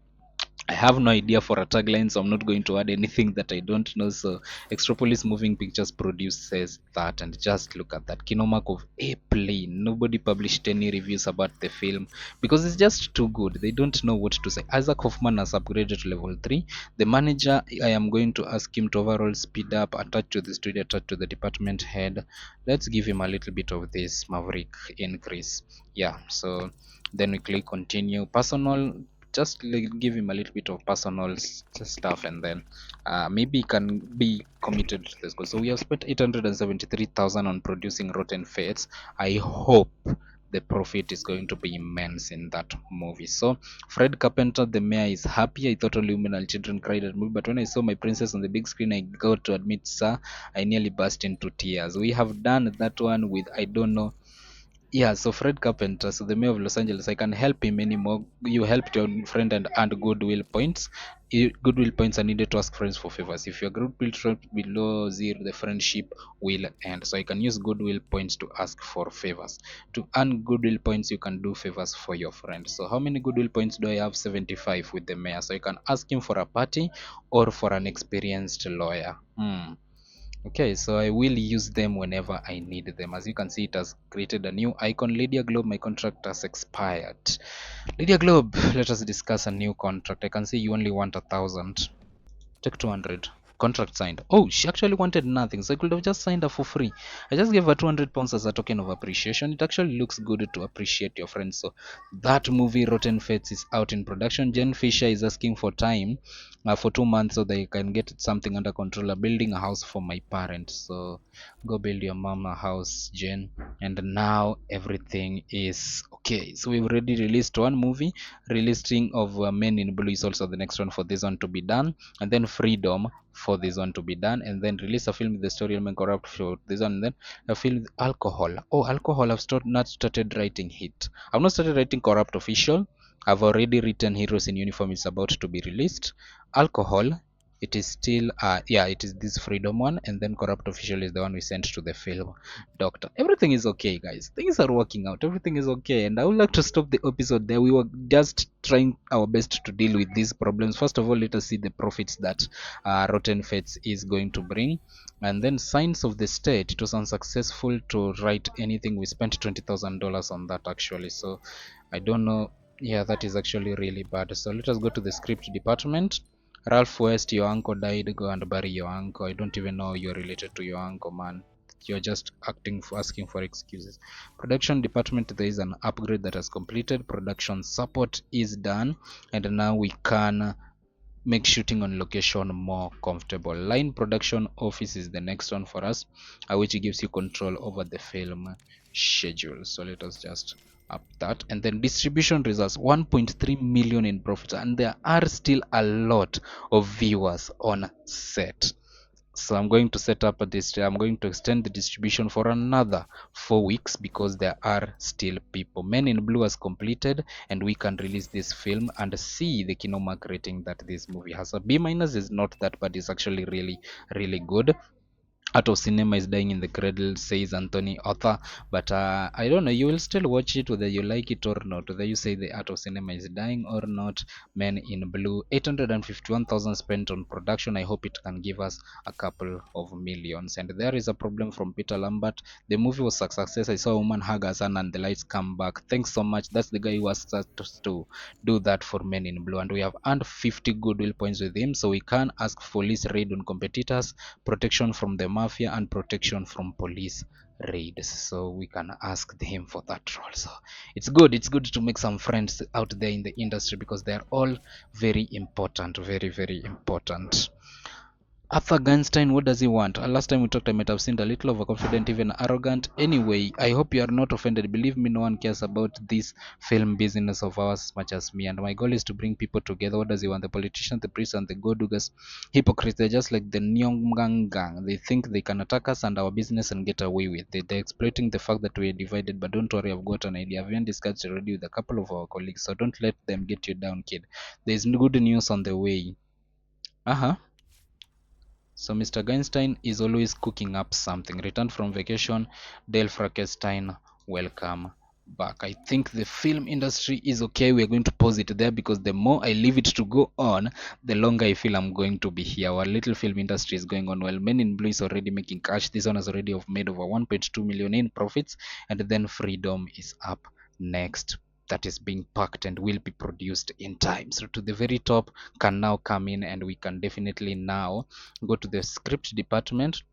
I have no idea for a tagline, so I'm not going to add anything that I don't know. So Extropolis Moving Pictures produces that, and just look at that kino mark of A plane. Nobody published any reviews about the film because it's just too good. They don't know what to say. Isaac Hoffman has upgraded to level 3. The manager, I am going to ask him to overall speed up, attach to the studio, attach to the department head. Let's give him a little bit of this maverick increase. Yeah, so then we click continue. Personal, just give him a little bit of personal stuff, and then maybe he can be committed to this goal. So we have spent 873,000 on producing Rotten Fates. I hope the profit is going to be immense in that movie. So Fred Carpenter, the mayor, is happy. I thought only women and children cried at movie, but when I saw my princess on the big screen, I got to admit, sir, I nearly burst into tears. We have done that one with, I don't know. Yeah, so Fred Carpenter, so the mayor of Los Angeles, I can help him anymore. You helped your friend and earned goodwill points. goodwill points are needed to ask friends for favors. If your goodwill drops below zero, the friendship will end. So you can use goodwill points to ask for favors. To earn goodwill points, you can do favors for your friends. So how many goodwill points do I have? 75 with the mayor. So you can ask him for a party or for an experienced lawyer. Okay, so I will use them whenever I need them. As you can see, it has created a new icon. Lydia Globe, my contract has expired. Lydia Globe, let us discuss a new contract. I can see you only want 1,000. Take 200. Contract signed. Oh, she actually wanted nothing, so I could have just signed her for free. I just gave her 200 pounds as a token of appreciation. It actually looks good to appreciate your friends. So that movie, Rotten Fates, is out in production. Jen Fisher is asking for time, for 2 months, so they can get something under control. I'm building a house for my parents. So go build your mom a house, Jen. And now everything is okay. So we've already released one movie. Releasing of Men in Blue is also the next one for this one to be done, and then Freedom for this one to be done, and then release a film with the story element corrupt for this one, and then a film with Alcohol. Oh, Alcohol, not started writing it. I've not started writing Corrupt Official. I've already written Heroes in Uniform. Is about to be released. Alcohol, it is still yeah, it is this Freedom one, and then Corrupt Official is the one we sent to the film Doctor. Everything is okay, guys. Things are working out. Everything is okay, and I would like to stop the episode there. We were just trying our best to deal with these problems. First of all, let us see the profits that Rotten Fates is going to bring, and then Signs of the State. It was unsuccessful to write anything. We spent $20,000 on that actually, so I don't know. Yeah, that is actually really bad. So let us go to the script department. Ralph West, your uncle died. Go and bury your uncle. I don't even know you're related to your uncle, man. You're just acting for asking for excuses. Production department, there is an upgrade that has completed. Production support is done, and now we can make shooting on location more comfortable. Line production office is the next one for us, which gives you control over the film schedule. So let us just up that, and then distribution results, 1.3 million in profits, and there are still a lot of viewers on set. So I'm going to set up I'm going to extend the distribution for another 4 weeks because there are still people. Men in Blue has completed, and we can release this film and see the Kinomark rating that this movie has. A B minus is not that bad. It's actually really good. Art of Cinema is dying in the cradle, says Anthony Author. But I don't know, you will still watch it whether you like it or not, whether you say the Art of Cinema is dying or not. Men in Blue, 851,000 spent on production. I hope it can give us a couple of millions. And there is a problem from Peter Lambert. The movie was a success. I saw a woman hug her son and the lights come back. Thanks so much. That's the guy who asked us to do that for Men in Blue. And we have earned 50 goodwill points with him. So we can ask for police raid on competitors, protection from the mafia, and protection from police raids. So we can ask him for that role. So it's good to make some friends out there in the industry because they are all very important, very important. Arthur Gunstein, what does he want? Last time we talked, I might have seemed a little overconfident, even arrogant. Anyway, I hope you are not offended. Believe me, no one cares about this film business of ours as much as me. And my goal is to bring people together. What does he want? The politicians, the priests, and the go-doers. Hypocrites. They're just like the Nyongang gang. They think they can attack us and our business and get away with it. They're exploiting the fact that we're divided. But don't worry, I've got an idea. I've even discussed already with a couple of our colleagues. So don't let them get you down, kid. There's good news on the way. Uh-huh. So Mr. Geinstein is always cooking up something. Returned from vacation, Dale Frankenstein, welcome back. I think the film industry is okay. We're going to pause it there because the more I leave it to go on, the longer I feel I'm going to be here. Our little film industry is going on well. Men in Blue is already making cash. This one has already made over 1.2 million in profits, and then Freedom is up next. That is being packed and will be produced in time. So to the very top can now come in, and we can definitely now go to the script department,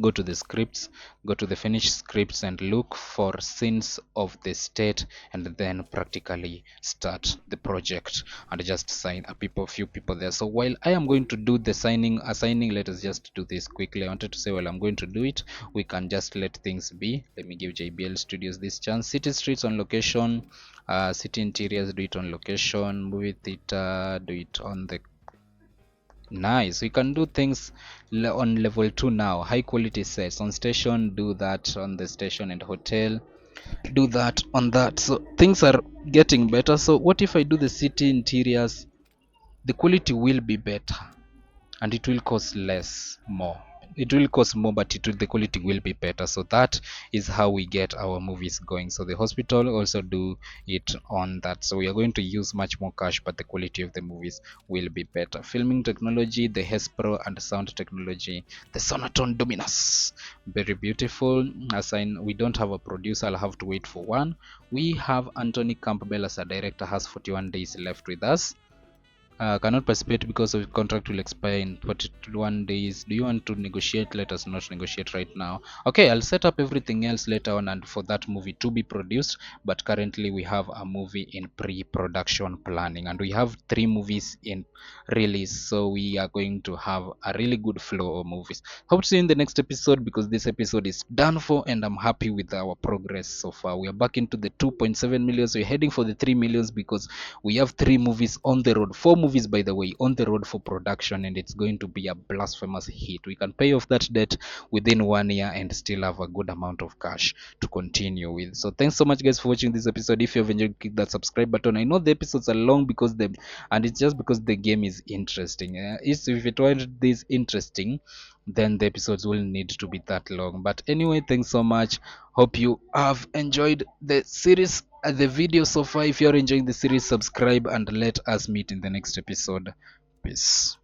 go to the scripts, go to the finished scripts, and look for scenes of the state, and then practically start the project and just sign a few people there. So while I am going to do the assigning, let us just do this quickly. I wanted to say while I'm going to do it, we can just let things be. Let me give JBL Studios this chance. City streets on location, city interiors, do it on location. Movie theater, do it on the nice. We can do things on level 2 now. High quality sets on station, do that on the station, and hotel, do that on that. So things are getting better. So what if I do the city interiors the quality will be better, and it will cost less more. It will cost more, but the quality will be better. So that is how we get our movies going. So the hospital also do it on that. So we are going to use much more cash, but the quality of the movies will be better. Filming technology, the Hespro and sound technology, the Sonotone Dominus, very beautiful. We don't have a producer, I'll have to wait for one. We have Anthony Campbell as a director, has 41 days left with us. Cannot participate because of contract will expire in 41 days. Do you want to negotiate? Let us not negotiate right now. Okay, I'll set up everything else later on and for that movie to be produced. But currently we have a movie in pre-production planning, and we have 3 movies in release. So we are going to have a really good flow of movies. Hope to see you in the next episode, because this episode is done for and I'm happy with our progress so far. We are back into the 2.7 millions. We're heading for the 3 millions because we have 3 movies on the road, 4 movies by the way, on the road for production, and it's going to be a blasphemous hit. We can pay off that debt within 1 year and still have a good amount of cash to continue with. So thanks so much guys for watching this episode. If you have enjoyed, click that subscribe button. I know the episodes are long because and it's just because the game is interesting. If it weren't this interesting, then the episodes will need to be that long. But anyway, thanks so much. Hope you have enjoyed the series, the video so far. If you're enjoying the series, subscribe and let us meet in the next episode. Peace.